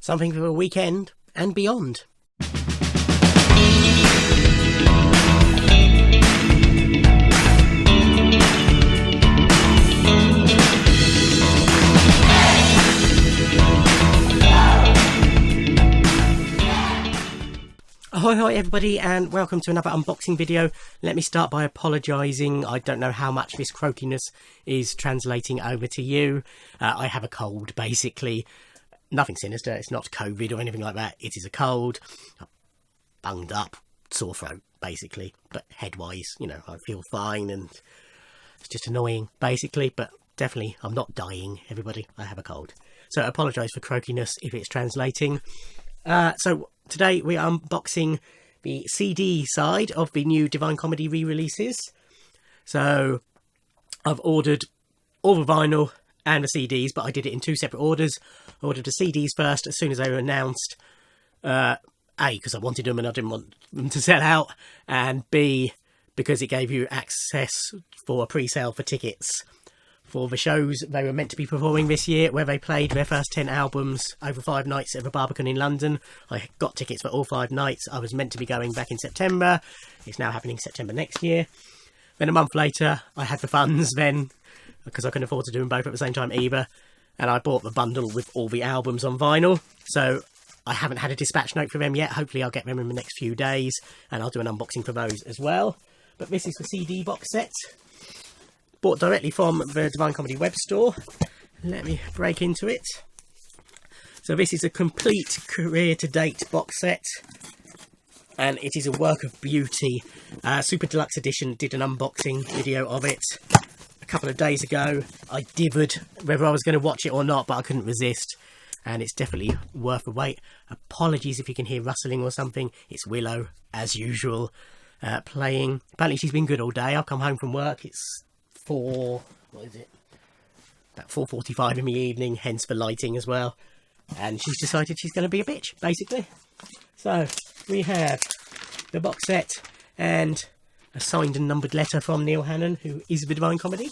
Something for a weekend and beyond. Ahoy everybody, and welcome to another unboxing video. Let me start by apologising. I don't know how much this croakiness is translating over to you. I have a cold, basically. Nothing sinister, it's not COVID or anything like that. It is a cold, bunged up, sore throat, basically. But head-wise, you know, I feel fine and it's just annoying, basically. But definitely, I'm not dying, everybody. I have a cold. So I apologise for croakiness if it's translating. So today we are unboxing the CD side of the new Divine Comedy re-releases. So I've ordered all the vinyl and the CDs, but I did it in two separate orders. I ordered the CDs first as soon as they were announced. A, because I wanted them and I didn't want them to sell out, and B, because it gave you access for a pre-sale for tickets for the shows they were meant to be performing this year, where they played their first 10 albums over 5 nights at the Barbican in London. I got tickets for all 5 nights. I was meant to be going back in September. It's now happening September next year. Then a month later, I had the funds then, because I couldn't afford to do them both at the same time either, and I bought the bundle with all the albums on vinyl. So I haven't had a dispatch note for them yet. Hopefully I'll get them in the next few days, and I'll do an unboxing for those as well. But this is the CD box set, bought directly from the Divine Comedy web store. Let me break into it. So this is a complete career to date box set, and it is a work of beauty. Super Deluxe Edition did an unboxing video of it a couple of days ago. I dithered whether I was going to watch it or not, but I couldn't resist, and it's definitely worth the wait. Apologies if you can hear rustling or something. It's Willow, as usual, playing. Apparently she's been good all day. I've come home from work. It's about 4:45 in the evening, hence the lighting as well, and she's decided she's going to be a bitch, basically. So we have the box set and a signed and numbered letter from Neil Hannon, who is the Divine Comedy.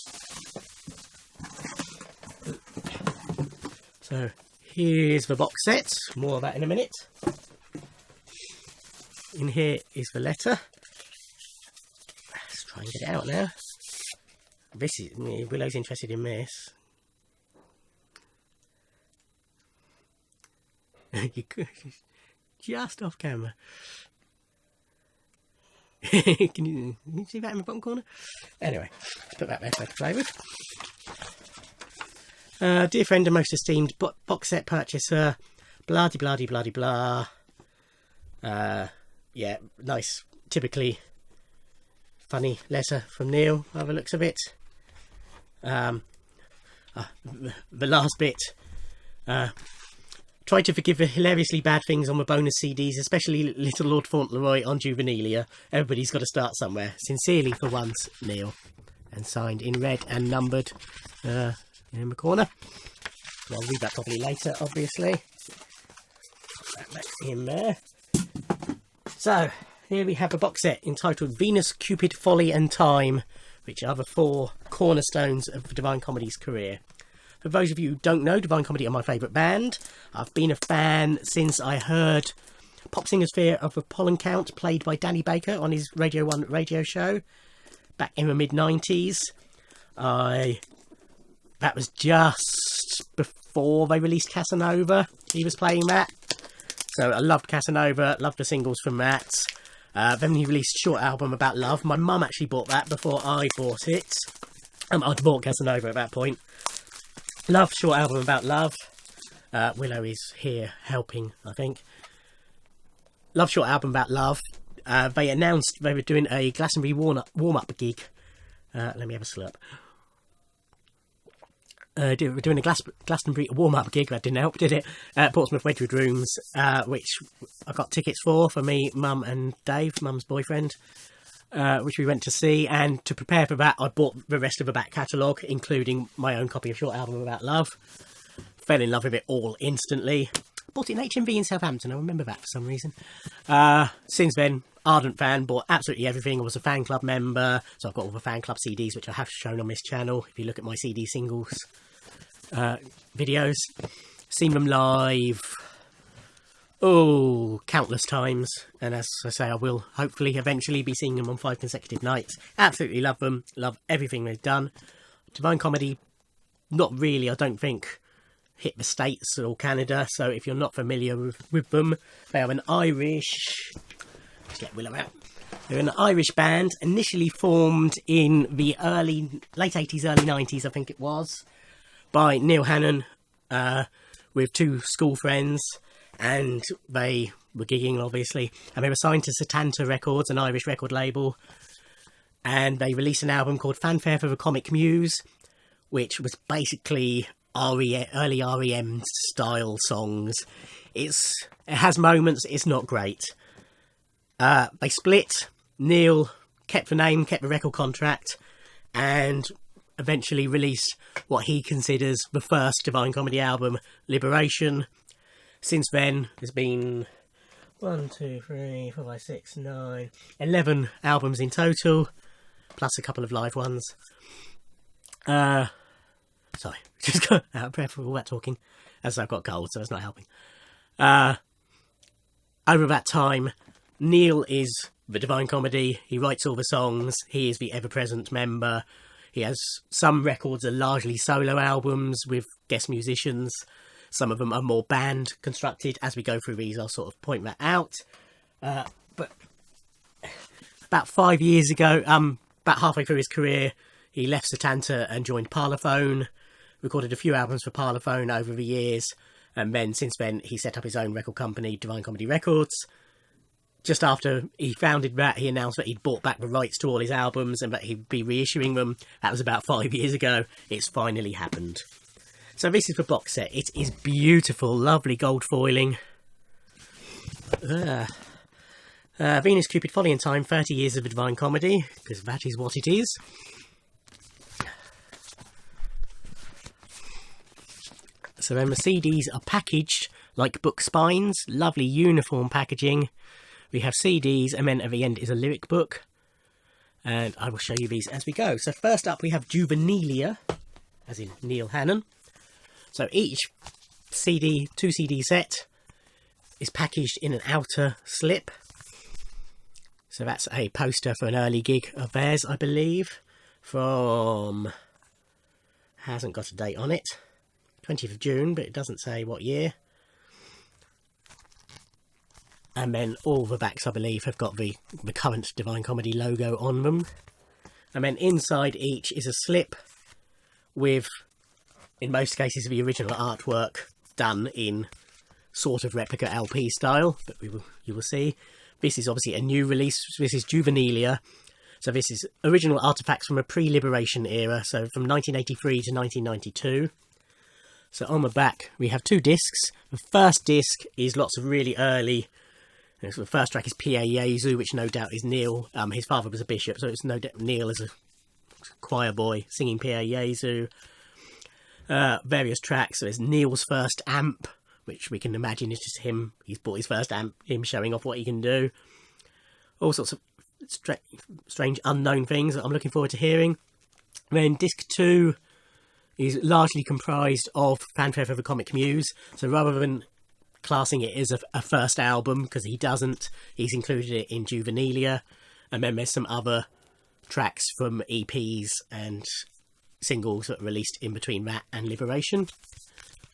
So here's the box set, more of that in a minute. In here is the letter. Let's try and get it out now. This is me. Willow's interested in this. You could just off camera. Can you see that in the bottom corner? Anyway, let's put that there so I can play with. Dear friend and most esteemed box set purchaser, blah de blah de blah de blah. Yeah, nice, typically funny letter from Neil by the looks of it. The last bit, try to forgive the hilariously bad things on the bonus CDs, especially Little Lord Fauntleroy on Juvenilia. Everybody's got to start somewhere. Sincerely for once, Neil. And signed in red and numbered in the corner. I'll read that properly later, obviously. Put that back in there. So here we have a box set entitled Venus, Cupid, Folly and Time, which are the 4 cornerstones of the Divine Comedy's career. For those of you who don't know, Divine Comedy are my favourite band. I've been a fan since I heard Pop Singer's Fear of the Pollen Count played by Danny Baker on his Radio 1 radio show back in the mid-90s. That was just before they released Casanova. He was playing that. So I loved Casanova, loved the singles from that. Then he released a short album about love. My mum actually bought that before I bought it. I'd bought Casanova at that point. Love short album about love. Willow is here helping, I think. Love short album about love. They announced they were doing a Glastonbury warm-up gig. Let me have a slurp. We're doing a Glastonbury warm-up gig. That didn't help, did it? At Portsmouth Wedgwood Rooms, which I got tickets for me, Mum and Dave, Mum's boyfriend, which we went to see. And to prepare for that, I bought the rest of the back catalogue, including my own copy of Short Album About Love. Fell in love with it all instantly. Bought it in HMV in Southampton. I remember that for some reason. Since then, ardent fan, bought absolutely everything. I was a fan club member, so I've got all the fan club CDs, which I have shown on this channel. If you look at my CD singles videos, seen them live Oh, countless times. And as I say, I will hopefully eventually be seeing them on 5 consecutive nights. Absolutely love them. Love everything they've done. Divine Comedy, not really, I don't think, hit the States or Canada. So if you're not familiar with them, they are an Irish... Let's get Willow out. They're an Irish band, initially formed in the late 80s, early 90s, I think it was, by Neil Hannon with 2 school friends. And they were gigging, obviously, and they were signed to Setanta Records, an Irish record label, and they released an album called Fanfare for the Comic Muse, which was basically early REM style songs. It has moments, it's not great. They split. Neil kept the name, kept the record contract, and eventually released what he considers the first Divine Comedy album, Liberation. Since then, there's been 1, 2, 3, 4, 5, 6, 9, 11 albums in total, plus a couple of live ones. Sorry, just got out of breath with all that talking, as I've got cold, so it's not helping. Over that time, Neil is the Divine Comedy. He writes all the songs. He is the ever-present member. He has some records are largely solo albums with guest musicians. Some of them are more band constructed. As we go through these, I'll sort of point that out. But about 5 years ago, about halfway through his career, he left Setanta and joined Parlophone. Recorded a few albums for Parlophone over the years. And then, since then, he set up his own record company, Divine Comedy Records. Just after he founded that, he announced that he'd bought back the rights to all his albums and that he'd be reissuing them. That was about 5 years ago. It's finally happened. So this is the box set. It is beautiful, lovely gold foiling. Venus, Cupid, Folly and Time, 30 years of the Divine Comedy, because that is what it is. So then the CDs are packaged like book spines, lovely uniform packaging. We have CDs, and then at the end is a lyric book. And I will show you these as we go. So first up we have Juvenilia, as in Neil Hannon. So each CD, 2 CD set is packaged in an outer slip. So that's a poster for an early gig of theirs, I believe, from, hasn't got a date on it, 20th of June, but it doesn't say what year. And then all the backs, I believe, have got the current Divine Comedy logo on them. And then inside each is a slip with, in most cases, the original artwork done in sort of replica LP style, but you will see. This is obviously a new release. This is Juvenilia. So this is original artifacts from a pre-Liberation era, so from 1983 to 1992. So on the back we have 2 discs. The first disc is lots of really early. So the first track is P.A. Jesu, which no doubt is Neil. His father was a bishop, so it's no doubt Neil as a choir boy singing P.A. Jesu. Various tracks. So there's Neil's first amp, which we can imagine is just him. He's bought his first amp, him showing off what he can do. All sorts of strange unknown things that I'm looking forward to hearing. Then disc 2 is largely comprised of Fanfare for the Comic Muse. So rather than classing it as a first album, because he doesn't, he's included it in Juvenilia. And then there's some other tracks from EPs and singles that are released in between that and Liberation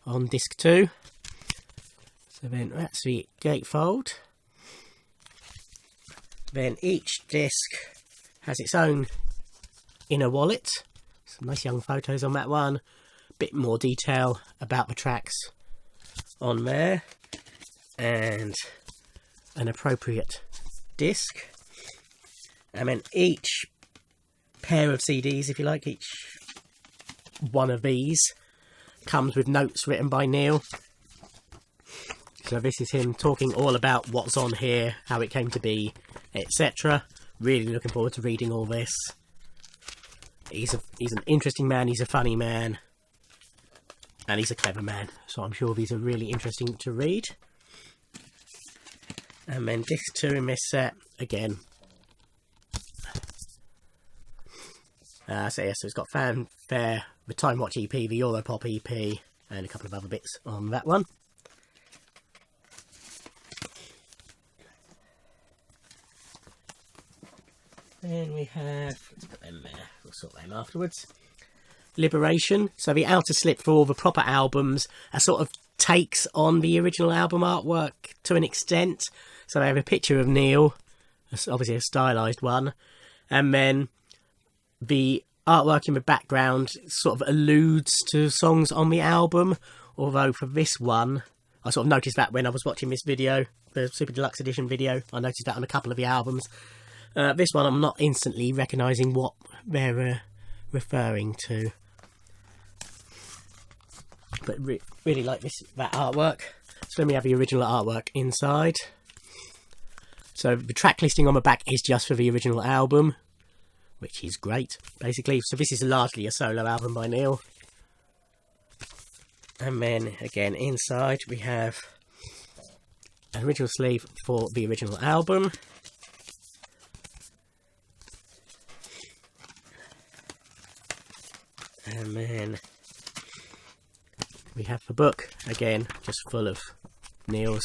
on disc 2. So then that's the gatefold. Then each disc has its own inner wallet. Some nice young photos on that one. Bit more detail about the tracks on there. And an appropriate disc. And then each pair of CDs, if you like, each one of these comes with notes written by Neil. So this is him talking all about what's on here, how it came to be, etc. Really looking forward to reading all this. He's an interesting man, he's a funny man, and he's a clever man. So I'm sure these are really interesting to read. And then disc 2 in this set, again. So it's got Fanfare, the Time Watch EP, the Europop EP, and a couple of other bits on that one. Then we have, let's put them there, we'll sort them afterwards. Liberation, so the outer slip for all the proper albums are sort of takes on the original album artwork to an extent. So I have a picture of Neil, obviously a stylised one, and then the artwork in the background sort of alludes to songs on the album, although for this one, I sort of noticed that when I was watching this video, the Super Deluxe Edition video, I noticed that on a couple of the albums. This one I'm not instantly recognising what they're referring to. But really like that artwork. So then we have the original artwork inside. So the track listing on the back is just for the original album, which is great, basically. So this is largely a solo album by Neil. And then, again, inside we have an original sleeve for the original album. And then we have the book, again, just full of Neil's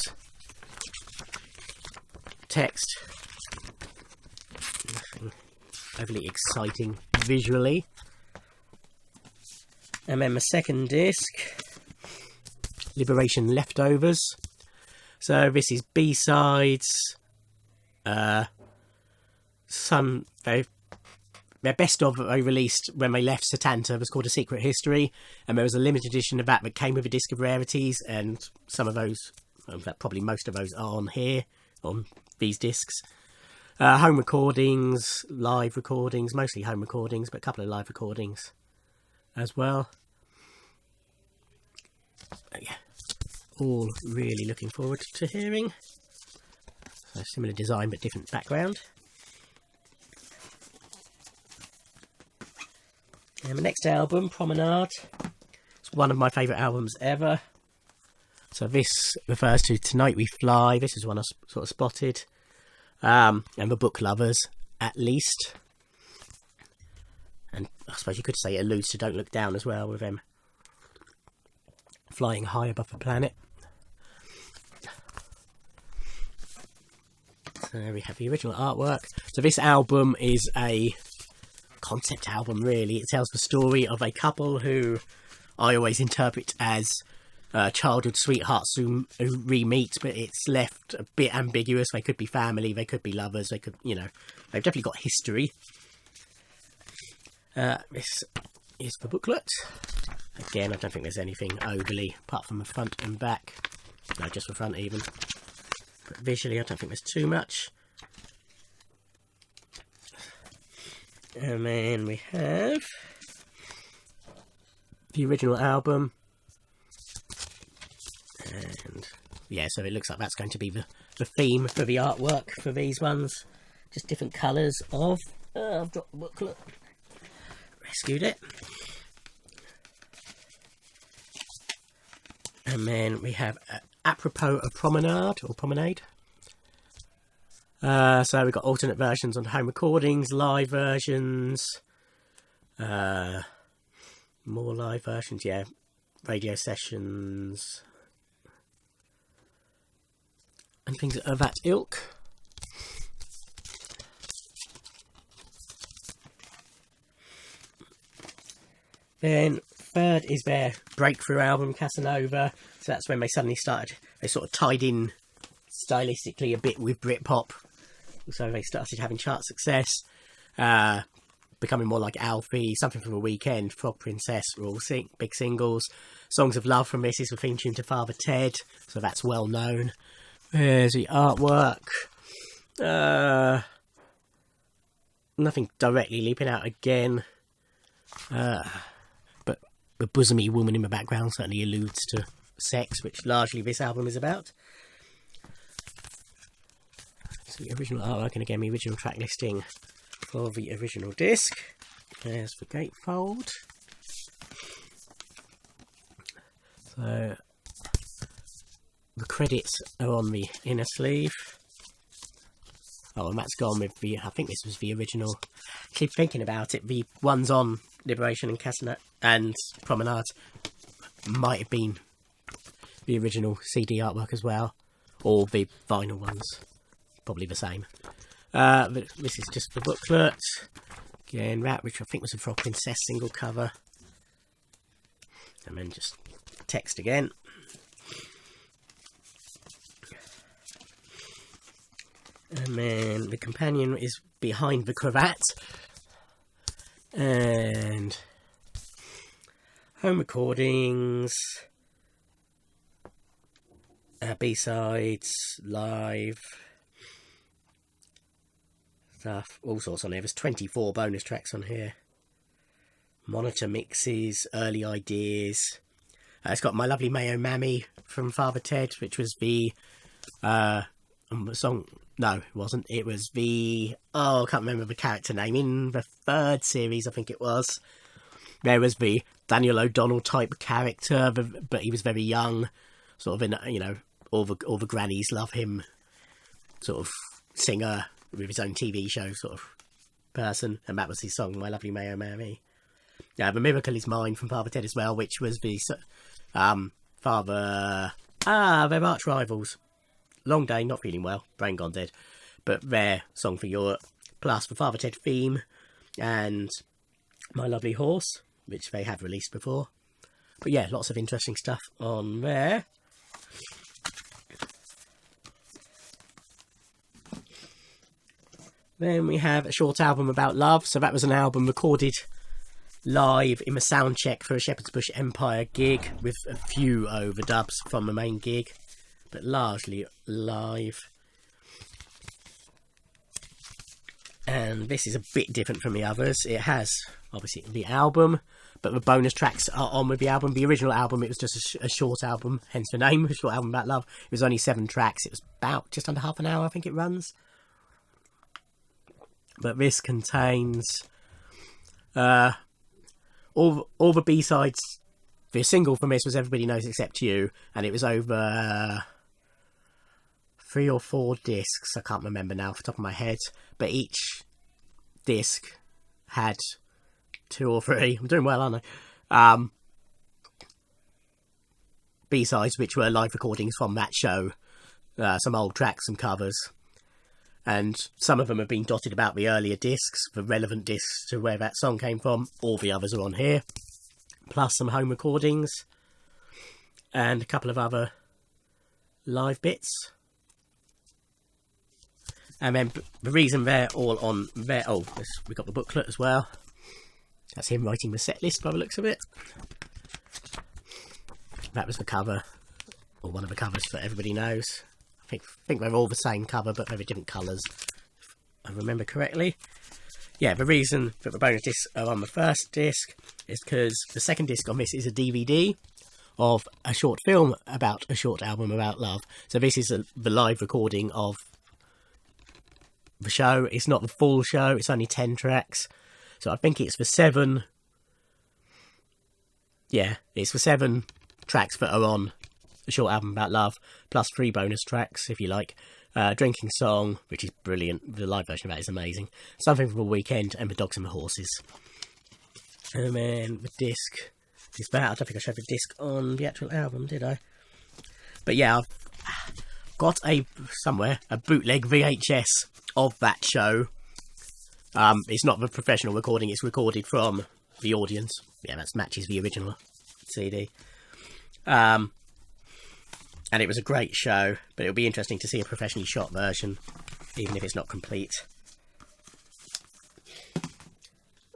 text. Nothing overly exciting visually. And then the second disc, Liberation Leftovers. So this is B-sides, some their best of they released when they left Setanta was called A Secret History, and there was a limited edition of that came with a disc of rarities, and some of those, in fact probably most of those, are on here, on these discs. Home recordings, live recordings, mostly home recordings, but a couple of live recordings as well. But yeah, all really looking forward to hearing. So similar design but different background. And the next album, Promenade, it's one of my favourite albums ever. So this refers to Tonight We Fly. This is one I sort of spotted. And the Book Lovers, at least. And I suppose you could say it alludes to Don't Look Down as well, with them flying high above the planet. So there we have the original artwork. So this album is a concept album, really. It tells the story of a couple who I always interpret as childhood sweethearts who re-meet, but it's left a bit ambiguous. They could be family, they could be lovers, they could, you know, they've definitely got history. This is the booklet. Again, I don't think there's anything overly, apart from the front and back. No, just the front even. But visually, I don't think there's too much. And then we have the original album. And yeah, so it looks like that's going to be the theme for the artwork for these ones. Just different colours of... I've dropped the booklet. Rescued it. And then we have apropos of Promenade, or Promenade. So we've got alternate versions on home recordings, live versions, more live versions, yeah, radio sessions, and things of that ilk. Then third is their breakthrough album, Casanova. So that's when they suddenly started, they sort of tied in stylistically a bit with Britpop. So they started having chart success, becoming more like Alfie, Something from a Weekend, Frog Princess were all big singles. Songs of Love from this is the theme tune to Father Ted, so that's well known. There's the artwork. Nothing directly leaping out again. But the bosomy woman in the background certainly alludes to sex, which largely this album is about. So the original artwork, and again the original track listing for the original disc. There's the gatefold. So the credits are on the inner sleeve. Oh, and that's gone with the, I think this was the original. I keep thinking about it, the ones on Liberation and Casanova and Promenade might have been the original CD artwork as well, or the vinyl ones, probably the same. But this is just the booklet. Again, which I think was a Frog Princess single cover. And then just text again. And then the companion is behind the cravat. And home recordings, B-sides, live stuff, all sorts on here. There's 24 bonus tracks on here. Monitor mixes, early ideas. It's got My Lovely Mayo Mammy from Father Ted, which was the song. No, it wasn't. It was the... Oh, I can't remember the character name. In the third series, I think it was. There was the Daniel O'Donnell type character, but he was very young. Sort of in, you know, all the grannies love him. Sort of singer with his own TV show sort of person. And that was his song, My Lovely Mayo Mammy. Yeah, The Miracle Is Mine from Father Ted as well, which was the father... they're arch rivals. Long Day, Not Feeling Well, Brain Gone Dead. But their Song for Europe. Plus the Father Ted theme. And My Lovely Horse, which they had released before. But yeah, lots of interesting stuff on there. Then we have a short album about love. So that was an album recorded live in the sound check for a Shepherd's Bush Empire gig, with a few overdubs from the main gig, but largely live. And this is a bit different from the others. It has obviously the album, but the bonus tracks are on with the album. The original album, it was just a short album, hence the name, a short album about love. It was only 7 tracks. It was about just under half an hour, I think it runs. But this contains all the B-sides. The single from this was Everybody Knows Except You, and it was over 3 or 4 discs. I can't remember now off the top of my head, but each disc had 2 or 3. I'm doing well, aren't I? B-sides, which were live recordings from that show. Some old tracks, some covers. And some of them have been dotted about the earlier discs, the relevant discs to where that song came from. All the others are on here. Plus some home recordings. And a couple of other live bits. And then the reason they're all on there... Oh, we've got the booklet as well. That's him writing the set list by the looks of it. That was the cover. Or one of the covers that everybody knows. I think they're all the same cover, but they're different colours, if I remember correctly. Yeah, the reason that the bonus discs are on the first disc is because the second disc on this is a DVD of a short film about a short album about love. So this is the live recording of the show. It's not the full show, it's only 10 tracks. So I think it's for 7... Yeah, it's for 7 tracks that are on a short album about love, plus 3 bonus tracks, if you like. Drinking Song, which is brilliant. The live version of that is amazing. Something from a Weekend, and The Dogs and the Horses. And then the disc is that. I don't think I showed the disc on the actual album, did I? But yeah, I've got a bootleg VHS of that show. It's not the professional recording, it's recorded from the audience. Yeah, that matches the original CD. And it was a great show, but it'll be interesting to see a professionally shot version, even if it's not complete.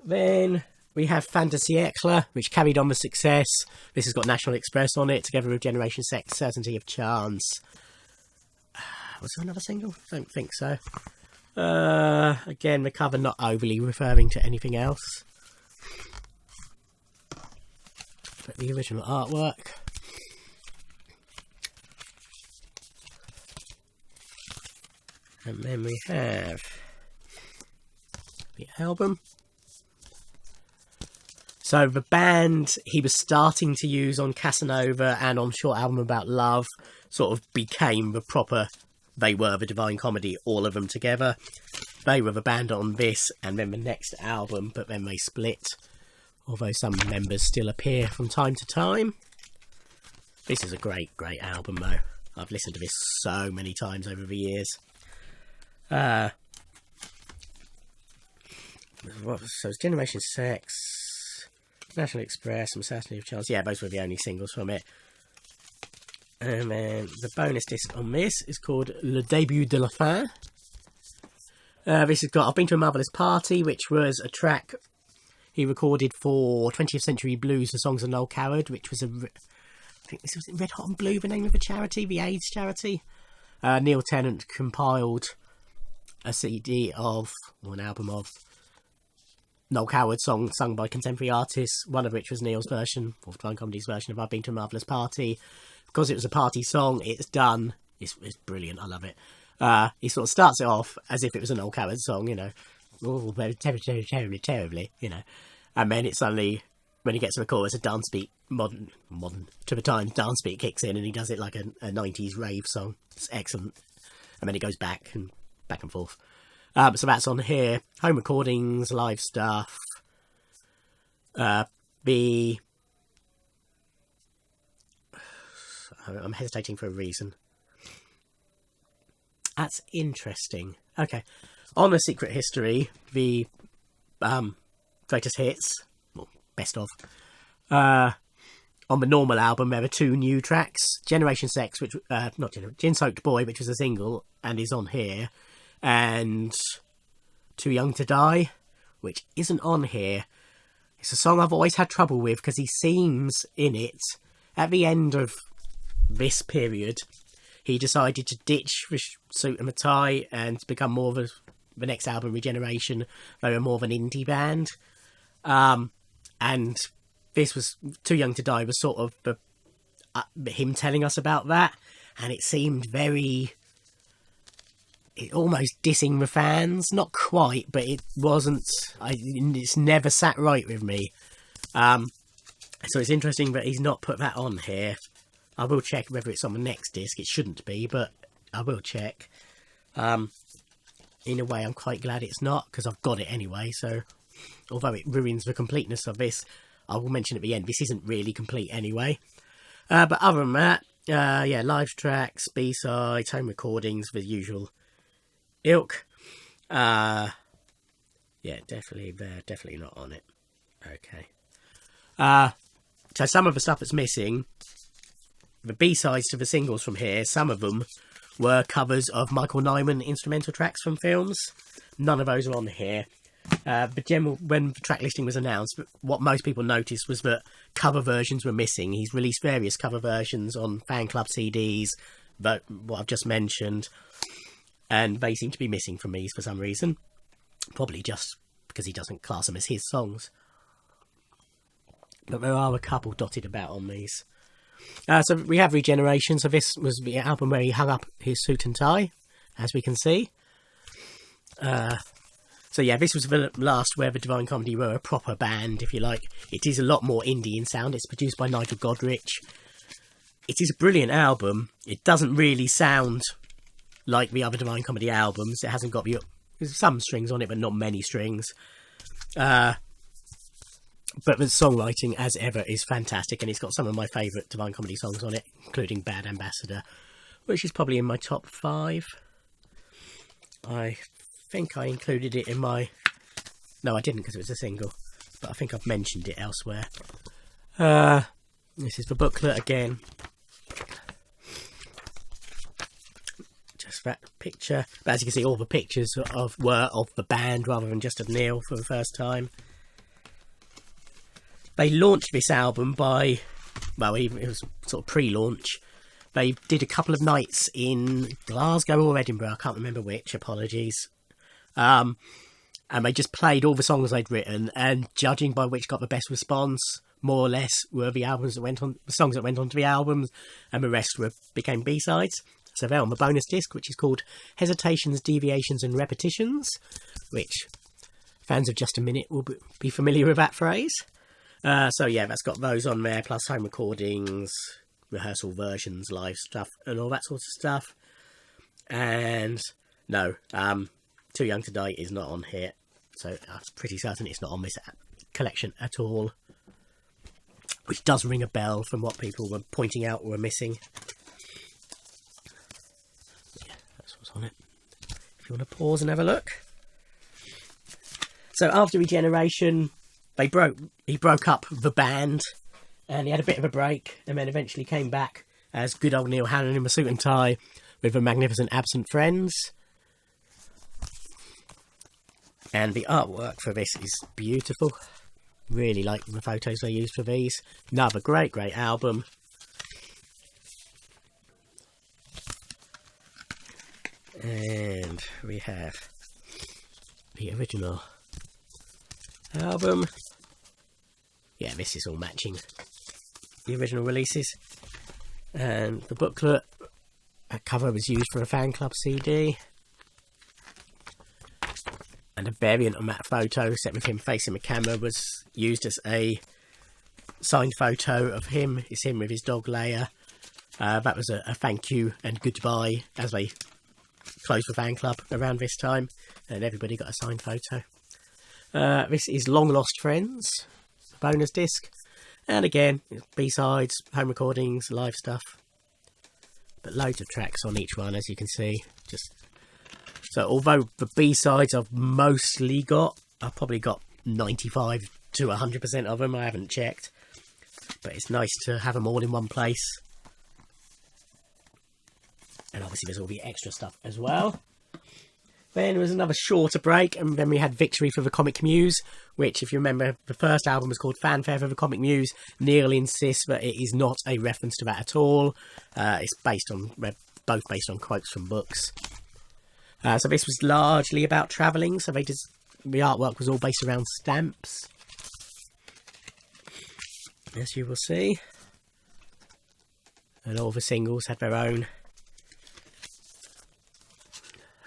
Then we have Fin de Siècle, which carried on the success. This has got National Express on it, together with Regeneration, Sex, Certainty of Chance. Was there another single? I don't think so. Again, the cover not overly referring to anything else. But the original artwork. And then we have the album. So the band he was starting to use on Casanova and on Short Album About Love sort of became the proper, they were the Divine Comedy, all of them together. They were the band on this and then the next album, but then they split. Although some members still appear from time to time. This is a great, great album though. I've listened to this so many times over the years. So it's Generation 6, National Express, and Certainty of Chance. Yeah, those were the only singles from it. And then the bonus disc on this is called Le Debut De La Faire. This has got I've Been to a Marvelous Party, which was a track he recorded for 20th Century Blues, The Songs of Noel Coward, which was I think this was Red Hot and Blue, the name of the charity, the AIDS charity. Neil Tennant compiled a CD of, or an album of, Noel Coward songs sung by contemporary artists, one of which was Neil's version, or Divine Comedy's version of I've Been to a Marvelous Party. Because it was a party song, it's done. It's brilliant, I love it. He sort of starts it off as if it was an Noel Coward song, you know. Oh, very terribly, you know. And then it suddenly, when he gets to the chorus, a dance beat, modern to the times dance beat kicks in, and he does it like a 90s rave song. It's excellent. And then it goes back and forth. So that's on here. Home recordings, live stuff. I'm hesitating for a reason. That's interesting. Okay. On the Secret History, the greatest hits, well, best of. On the normal album, there are 2 new tracks. Generation Sex, which Gin Soaked Boy, which was a single and is on here, and Too Young to Die, which isn't on here. It's a song I've always had trouble with because he seems in it at the end of this period. He decided to ditch the suit and the tie and become more of the next album, Regeneration. They were more of an indie band. And this was Too Young to Die was sort of him telling us about that. And it seemed almost dissing the fans. Not quite, but it wasn't. It's never sat right with me. So it's interesting that he's not put that on here. I will check whether it's on the next disc. It shouldn't be, but I will check. In a way, I'm quite glad it's not, because I've got it anyway. So, although it ruins the completeness of this, I will mention at the end, this isn't really complete anyway. But other than that, yeah, live tracks, B-sides, home recordings, the usual ilk. Yeah, definitely there, definitely not on it. Okay. So some of the stuff that's missing, the B-sides to the singles from here, some of them were covers of Michael Nyman instrumental tracks from films. None of those are on here. But when the track listing was announced, what most people noticed was that cover versions were missing. He's released various cover versions on fan club CDs, but what I've just mentioned, and they seem to be missing from these for some reason. Probably just because he doesn't class them as his songs. But there are a couple dotted about on these. So we have Regeneration. So this was the album where he hung up his suit and tie, as we can see. So yeah, this was the last where the Divine Comedy were a proper band, if you like. It is a lot more indie in sound. It's produced by Nigel Godrich. It is a brilliant album. It doesn't really sound like the other Divine Comedy albums. It hasn't got there's some strings on it, but not many strings. But the songwriting, as ever, is fantastic, and it's got some of my favourite Divine Comedy songs on it, including Bad Ambassador, which is probably in my top 5. I think I included it in my... No, I didn't, because it was a single, but I think I've mentioned it elsewhere. This is the booklet again. Just that picture. But as you can see, all the pictures were of the band rather than just of Neil for the first time. They launched this album by, well, it was sort of pre-launch. They did a couple of nights in Glasgow or Edinburgh, I can't remember which, apologies. And they just played all the songs they'd written, and judging by which got the best response, more or less, were the songs that went on to the albums, and the rest became B-sides. So they're on the bonus disc, which is called Hesitations, Deviations and Repetitions, which fans of Just a Minute will be familiar with that phrase. So yeah, that's got those on there, plus home recordings, rehearsal versions, live stuff, and all that sort of stuff. And no, Too Young to Die is not on here, so I'm pretty certain it's not on this collection at all. Which does ring a bell from what people were pointing out were missing. Yeah, that's what's on it. If you want to pause and have a look. So after Regeneration, he broke up the band, and he had a bit of a break, and then eventually came back as good old Neil Hannon in a suit and tie with the magnificent Absent Friends. And the artwork for this is beautiful. Really like the photos they used for these. Another great album. And we have the original album. Yeah, this is all matching the original releases. And the booklet, a cover was used for a fan club CD. And a variant on that photo, set with him facing the camera, was used as a signed photo of him. It's him with his dog Leia. That was a thank you and goodbye as they closed the fan club around this time. And everybody got a signed photo. This is Long Lost Friends, bonus disc. And again, B-sides, home recordings, live stuff. But loads of tracks on each one, as you can see. So although the B-sides I've mostly got, I've probably got 95 to 100% of them. I haven't checked. But it's nice to have them all in one place. And obviously there's all the extra stuff as well. Then there was another shorter break, and then we had Victory for the Comic Muse, which, if you remember, the first album was called Fanfare for the Comic Muse. Neil insists that it is not a reference to that at all. It's both based on quotes from books. So this was largely about travelling, so the artwork was all based around stamps, as you will see. And all the singles had their own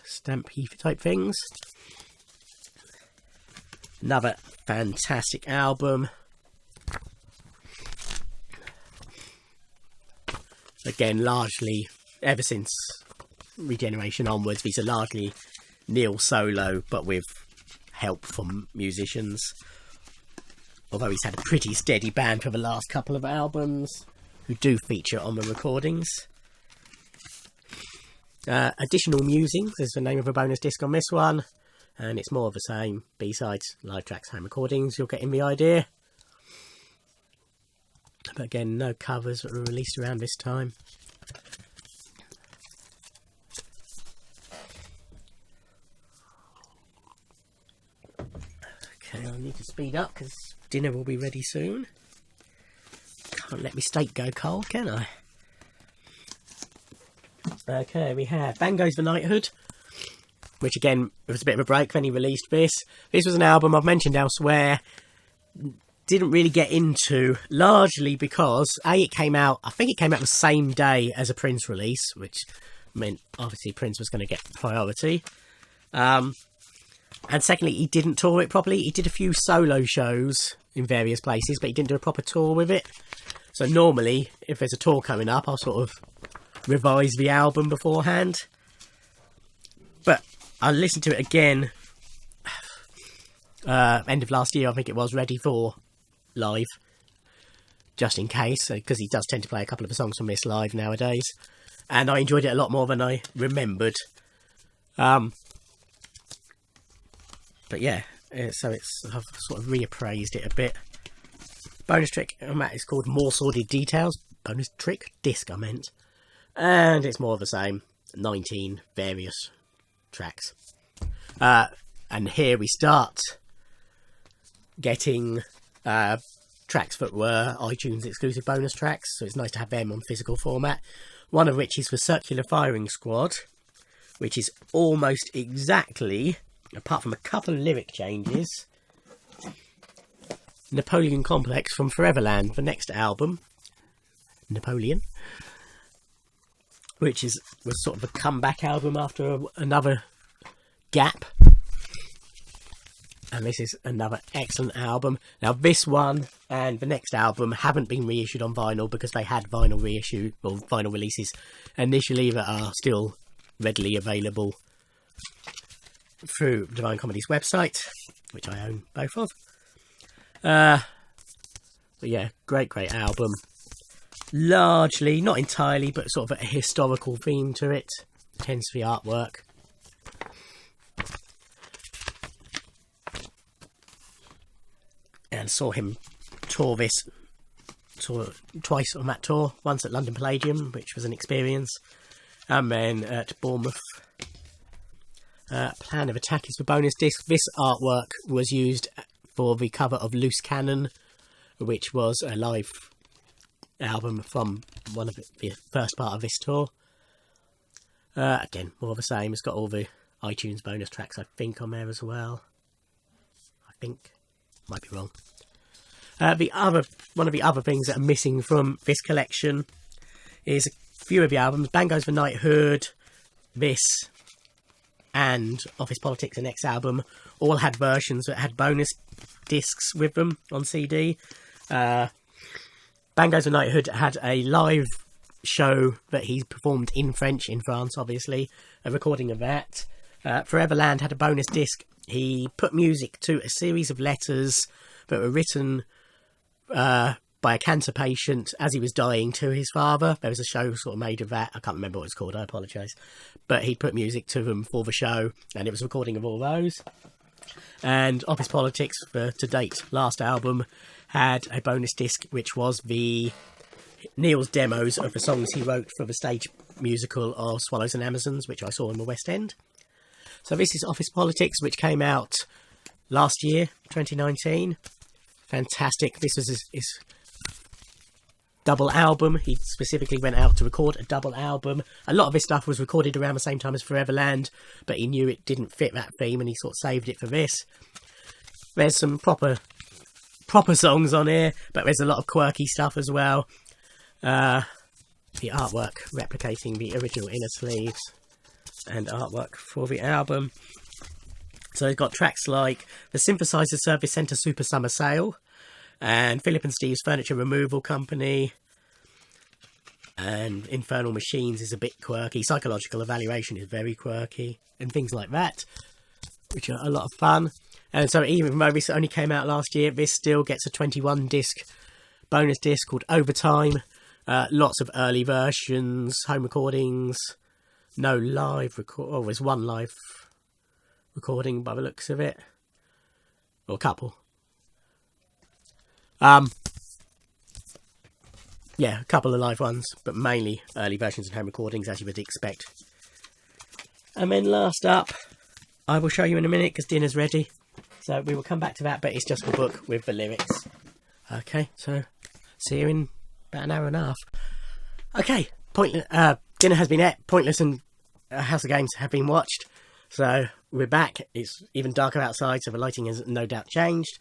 stamp type things. Another fantastic album. Again, largely ever since Regeneration onwards, these are largely Neil solo, but with help from musicians. Although he's had a pretty steady band for the last couple of albums, who do feature on the recordings. Additional Musings is the name of a bonus disc on this one, and it's more of the same. B-sides, live tracks, home recordings, you're getting the idea. But again, no covers that were released around this time. Okay, I need to speed up because dinner will be ready soon. Can't let my steak go cold, can I? Okay, we have Van Gogh's The Knighthood, which again was a bit of a break. Then he released this. This was an album I've mentioned elsewhere. Didn't really get into, largely because it came out, I think it came out the same day as a Prince release, which meant obviously Prince was going to get priority. And secondly, he didn't tour it properly. He did a few solo shows in various places, but he didn't do a proper tour with it. So normally, if there's a tour coming up, I'll sort of revise the album beforehand. But I listened to it again end of last year, I think it was, ready for live, just in case, because he does tend to play a couple of the songs from this live nowadays, and I enjoyed it a lot more than I remembered. But yeah, so I've sort of reappraised it a bit. Bonus trick on that is called More Sordid Details. Bonus trick disc, I meant. And it's more of the same. 19 various tracks. And here we start getting tracks that were iTunes exclusive bonus tracks. So it's nice to have them on physical format. One of which is for Circular Firing Squad, which is almost exactly, apart from a couple of lyric changes, Napoleon Complex from Foreverland, the next album, Napoleon, which was sort of a comeback album after another gap. And this is another excellent album. Now this one and the next album haven't been reissued on vinyl because they had vinyl reissue or vinyl releases initially that are still readily available through Divine Comedy's website, which I own both of. But yeah, great album. Largely, not entirely, but sort of a historical theme to it. Hence the artwork. and saw him tour twice on that tour. Once at London Palladium, which was an experience, and then at Bournemouth. Plan of Attack is the bonus disc. This artwork was used for the cover of Loose Cannon, which was a live album from one of the first part of this tour. Again, more of the same. It's got all the iTunes bonus tracks, I think, on there as well. I think. Might be wrong. One of the other things that are missing from this collection is a few of the albums. Bang Goes the Knighthood, this, and Office Politics, the next album, all had versions that had bonus discs with them on CD. Bang Goes the Knighthood had a live show that he performed in French in France, obviously, a recording of that. Foreverland had a bonus disc. He put music to a series of letters that were written by a cancer patient as he was dying to his father. There was a show sort of made of that. I can't remember what it's called, I apologise. But he put music to them for the show, and it was a recording of all those. And Office Politics, for to date last album, had a bonus disc which was Neil's demos of the songs he wrote for the stage musical of Swallows and Amazons, which I saw in the West End. So this is Office Politics, which came out last year, 2019. Fantastic. This was his double album. He specifically went out to record a double album. A lot of his stuff was recorded around the same time as Foreverland, but he knew it didn't fit that theme and he sort of saved it for this. There's some proper songs on here, but there's a lot of quirky stuff as well. The artwork replicating the original inner sleeves and artwork for the album. So it's got tracks like the Synthesizer Service Centre Super Summer Sale and Philip and Steve's Furniture Removal Company, and Infernal Machines is a bit quirky. Psychological Evaluation is very quirky, and things like that, which are a lot of fun. And so even though this only came out last year, this still gets a 21 disc bonus disc called Overtime. Lots of early versions, home recordings, no live record. Oh, there's one live recording by the looks of it, or a couple. Yeah, a couple of live ones, but mainly early versions and home recordings, as you would expect. And then last up, I will show you in a minute because dinner's ready, so we will come back to that, but it's just a book with the lyrics. Okay, so see you in about an hour and a half. Okay, dinner has been ate, Pointless and House of Games have been watched, so we're back. It's even darker outside, so the lighting has no doubt changed.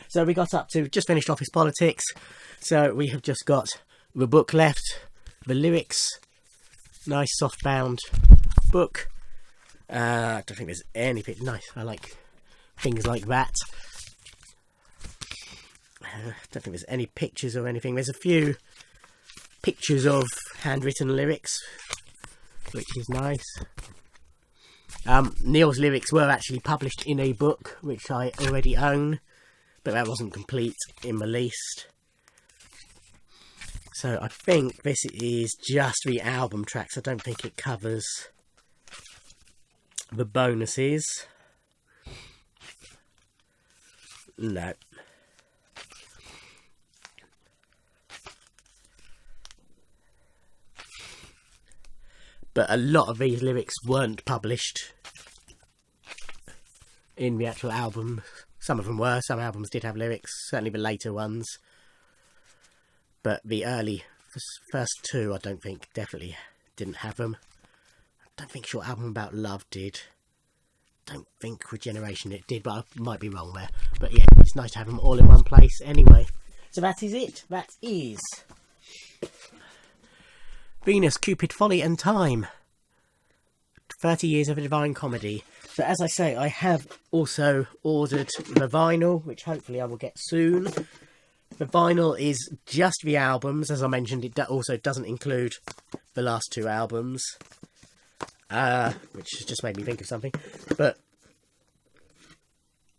So we got up to just finished Office Politics, so we have just got the book left, the lyrics, nice soft bound book. I don't think there's anything nice. I like things like that. I don't think there's any pictures or anything. There's a few pictures of handwritten lyrics, which is nice. Neil's lyrics were actually published in a book, which I already own, but that wasn't complete in the least. So I think this is just the album tracks. I don't think it covers the bonuses. No. But a lot of these lyrics weren't published in the actual album. Some of them were. Some albums did have lyrics. Certainly the later ones. But the first two, I don't think, definitely didn't have them. I don't think Short Album About Love did. Don't think Regeneration it did, but I might be wrong there. But yeah, it's nice to have them all in one place anyway. So that is it. That is Venus, Cupid, Folly and Time. 30 Years of a Divine Comedy. So as I say, I have also ordered the vinyl, which hopefully I will get soon. The vinyl is just the albums. As I mentioned, it also doesn't include the last two albums. Which has just made me think of something. But,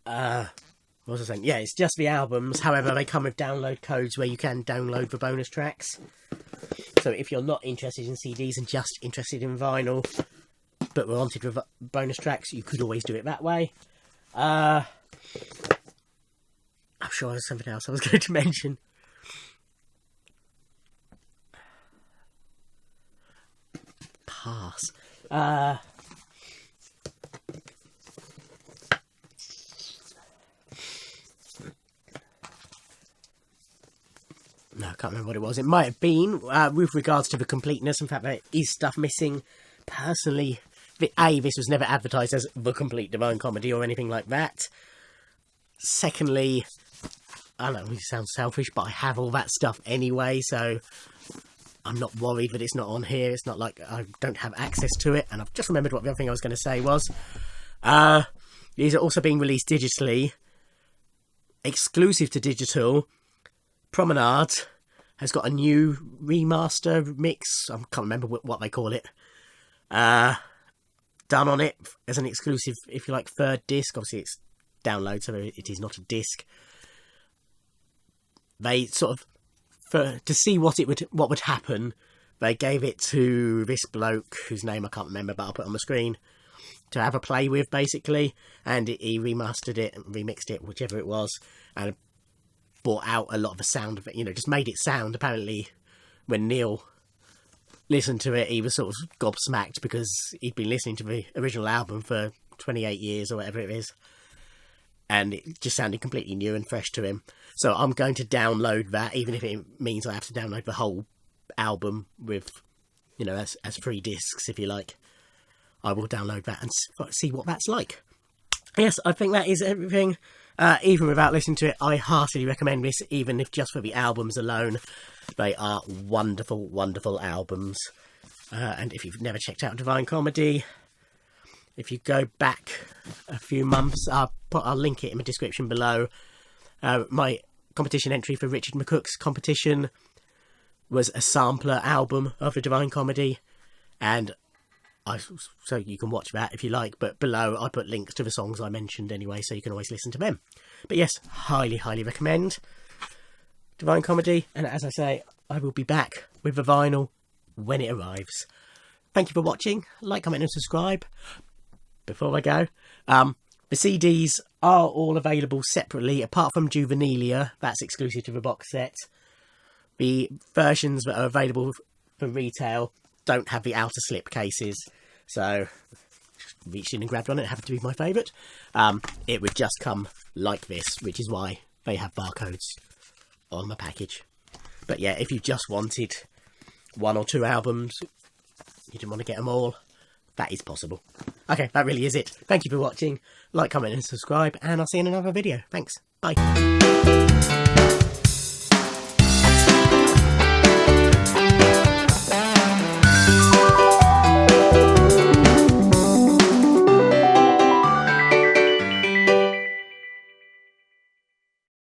what was I saying? Yeah, it's just the albums. However, they come with download codes where you can download the bonus tracks. So if you're not interested in CDs and just interested in vinyl, but wanted with bonus tracks, you could always do it that way. I'm sure there's something else I was going to mention. Pass. No, I can't remember what it was. It might have been, with regards to the completeness, in fact, there is stuff missing. Personally, this was never advertised as the complete Divine Comedy or anything like that. Secondly, I don't know, it sounds selfish, but I have all that stuff anyway, so I'm not worried that it's not on here. It's not like I don't have access to it. And I've just remembered what the other thing I was going to say was. These are also being released digitally. Exclusive to digital. Promenade has got a new remaster mix. I can't remember what they call it. Done on it as an exclusive, if you like, third disc. Obviously it's download, so it is not a disc. They sort of, to see what would happen, they gave it to this bloke whose name I can't remember, but I'll put it on the screen, to have a play with, basically. And he remastered it, remixed it, whichever it was, and brought out a lot of the sound of it, you know, just made it sound. Apparently, when Neil listened to it, he was sort of gobsmacked, because he'd been listening to the original album for 28 years or whatever it is, and it just sounded completely new and fresh to him. So I'm going to download that, even if it means I have to download the whole album with, you know, as 3 discs, if you like. I will download that and see what that's like. Yes, I think that is everything. Even without listening to it, I heartily recommend this, even if just for the albums alone. They are wonderful, wonderful albums. And if you've never checked out Divine Comedy, if you go back a few months, I'll link it in the description below. My competition entry for Richard McCook's competition was a sampler album of the Divine Comedy, and so you can watch that if you like, but below I put links to the songs I mentioned anyway, so you can always listen to them. But yes, highly, highly recommend Divine Comedy, and as I say, I will be back with the vinyl when it arrives. Thank you for watching. Like, comment and subscribe. Before I go, the CDs are all available separately, apart from Juvenilia. That's exclusive to the box set. The versions that are available for retail don't have the outer slip cases, so just reached in and grabbed one. It happened to be my favourite. It would just come like this, which is why they have barcodes on the package. But yeah, if you just wanted 1 or 2 albums, you didn't want to get them all, that is possible. Okay, that really is it. Thank you for watching. Like, comment and subscribe, and I'll see you in another video. Thanks. Bye.